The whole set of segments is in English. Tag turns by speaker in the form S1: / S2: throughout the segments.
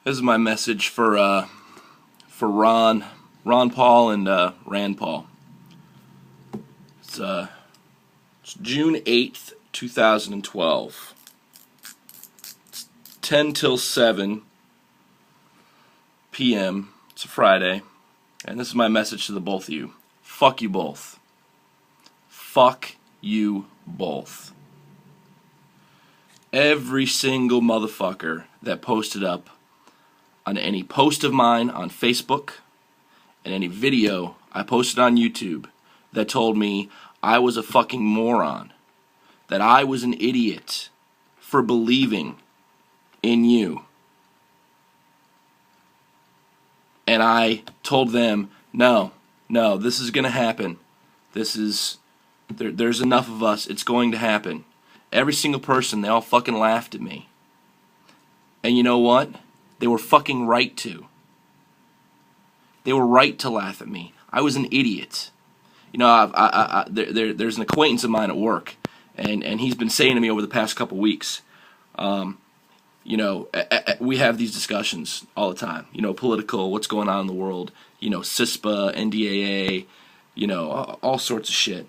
S1: This is my message for Ron Paul and Rand Paul. It's June 8th, 2012. It's 10 till 7 p.m. It's a Friday, and this is my message to the both of you. Fuck you both. Fuck you both. Every single motherfucker that posted up on any post of mine on Facebook and any video I posted on YouTube that told me I was a fucking moron, that I was an idiot for believing in you. And I told them, no, this is going to happen. There's enough of us, it's going to happen. Every single person, they all fucking laughed at me. And you know what? They were fucking right to. They were right to laugh at me. I was an idiot. You know, there's an acquaintance of mine at work, and he's been saying to me over the past couple weeks, we have these discussions all the time. You know, political, what's going on in the world. You know, CISPA, NDAA, you know, all sorts of shit.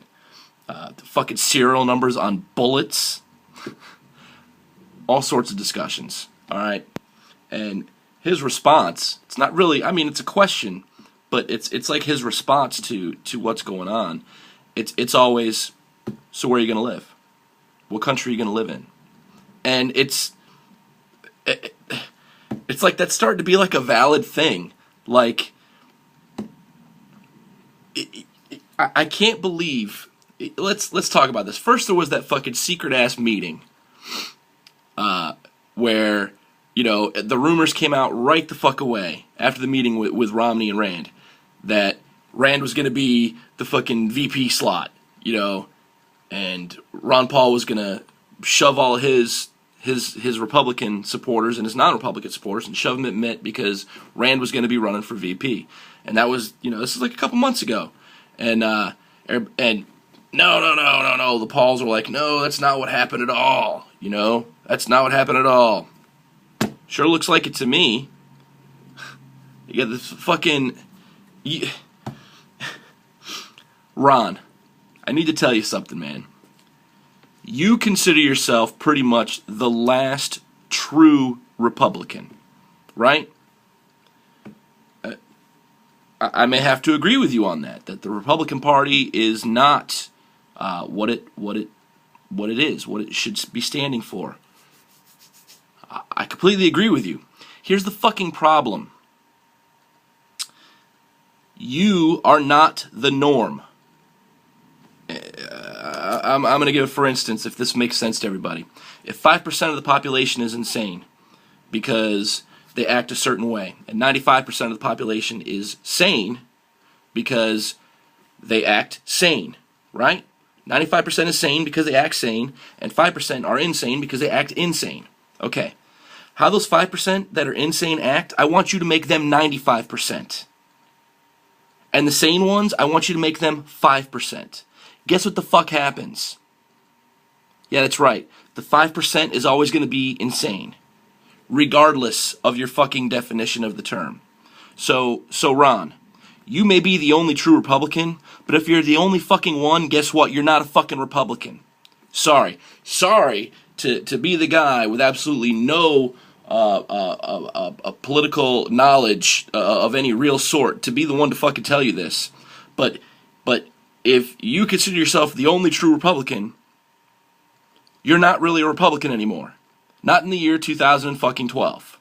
S1: The fucking serial numbers on bullets. All sorts of discussions. All right. And his response, it's not really, I mean, it's a question, but it's like his response to what's going on. It's always, so where are you going to live? What country are you going to live in? And it's like that's starting to be like a valid thing. Like, I can't believe, let's talk about this. First, there was that fucking secret-ass meeting where, you know, the rumors came out right the fuck away after the meeting with Romney and Rand that Rand was going to be the fucking VP slot, you know, and Ron Paul was going to shove all his Republican supporters and his non-Republican supporters and shove them at Mitt because Rand was going to be running for VP. And that was, you know, this is like a couple months ago. And no, the Pauls were like, no, that's not what happened at all, you know, that's not what happened at all. Sure looks like it to me. You got this fucking... Ron, I need to tell you something, man. You consider yourself pretty much the last true Republican, right? I may have to agree with you on that the Republican Party is not what it is, what it should be standing for. I completely agree with you. Here's the fucking problem. You are not the norm. I'm going to give, for instance, if this makes sense to everybody. If 5% of the population is insane because they act a certain way, and 95% of the population is sane because they act sane, right? 95% is sane because they act sane, and 5% are insane because they act insane. Okay. How those 5% that are insane act, I want you to make them 95%. And the sane ones, I want you to make them 5%. Guess what the fuck happens? Yeah, that's right. The 5% is always going to be insane, regardless of your fucking definition of the term. So Ron, you may be the only true Republican, but if you're the only fucking one, guess what? You're not a fucking Republican. Sorry to be the guy with absolutely no political knowledge of any real sort, to be the one to fucking tell you this. But if you consider yourself the only true Republican, you're not really a Republican anymore. Not in the year 2012.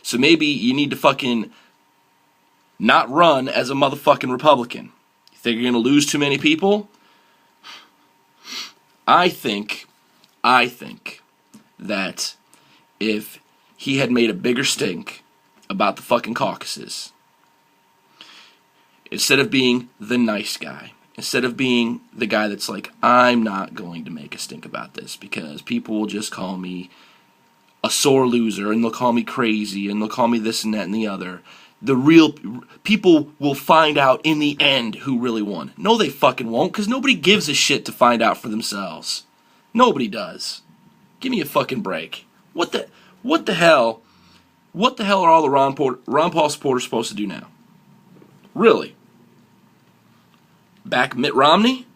S1: So maybe you need to fucking not run as a motherfucking Republican. You think you're going to lose too many people? I think that if he had made a bigger stink about the fucking caucuses, instead of being the nice guy, instead of being the guy that's like, I'm not going to make a stink about this because people will just call me a sore loser and they'll call me crazy and they'll call me this and that and the other. The real people will find out in the end who really won. No, they fucking won't, because nobody gives a shit to find out for themselves. Nobody does. Give me a fucking break. What the hell What the hell are all the Ron Paul supporters supposed to do now? Really? Back Mitt Romney?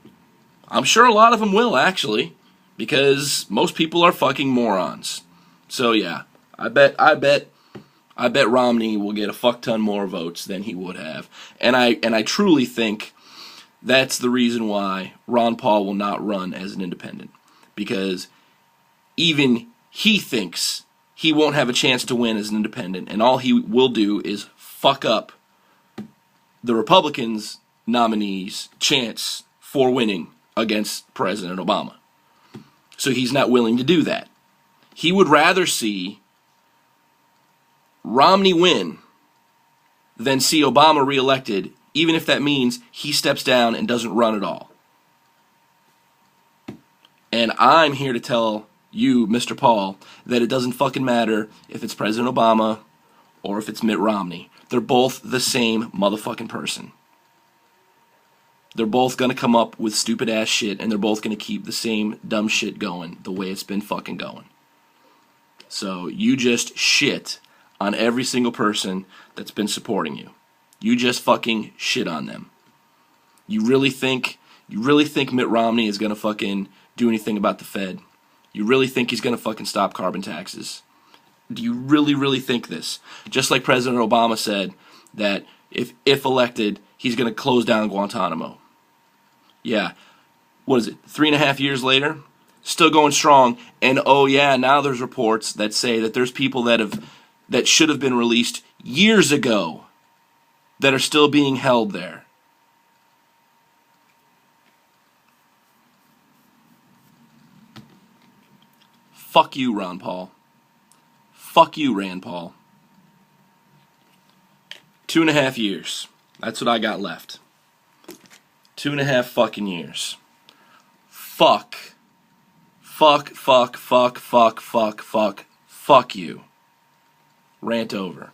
S1: I'm sure a lot of them will, actually, because most people are fucking morons. So yeah, I bet Romney will get a fuck ton more votes than he would have. And I truly think that's the reason why Ron Paul will not run as an independent. Because even he thinks he won't have a chance to win as an independent, and all he will do is fuck up the Republicans' nominees' chance for winning against President Obama. So he's not willing to do that. He would rather see Romney win than see Obama reelected, even if that means he steps down and doesn't run at all. And I'm here to tell you, Mr. Paul, that it doesn't fucking matter if it's President Obama or if it's Mitt Romney. They're both the same motherfucking person. They're both going to come up with stupid ass shit, and they're both going to keep the same dumb shit going the way it's been fucking going. So you just shit on every single person that's been supporting you. You just fucking shit on them. You really think Mitt Romney is going to fucking do anything about the Fed? You really think he's going to fucking stop carbon taxes? Do you really think this? Just like President Obama said that if elected, he's going to close down Guantanamo. Yeah. What is it? 3.5 years later? Still going strong. And oh yeah, now there's reports that say that there's people that should have been released years ago that are still being held there. Fuck you, Ron Paul. Fuck you, Rand Paul. 2.5 years. That's what I got left. 2.5 fucking years. Fuck you. Rant over.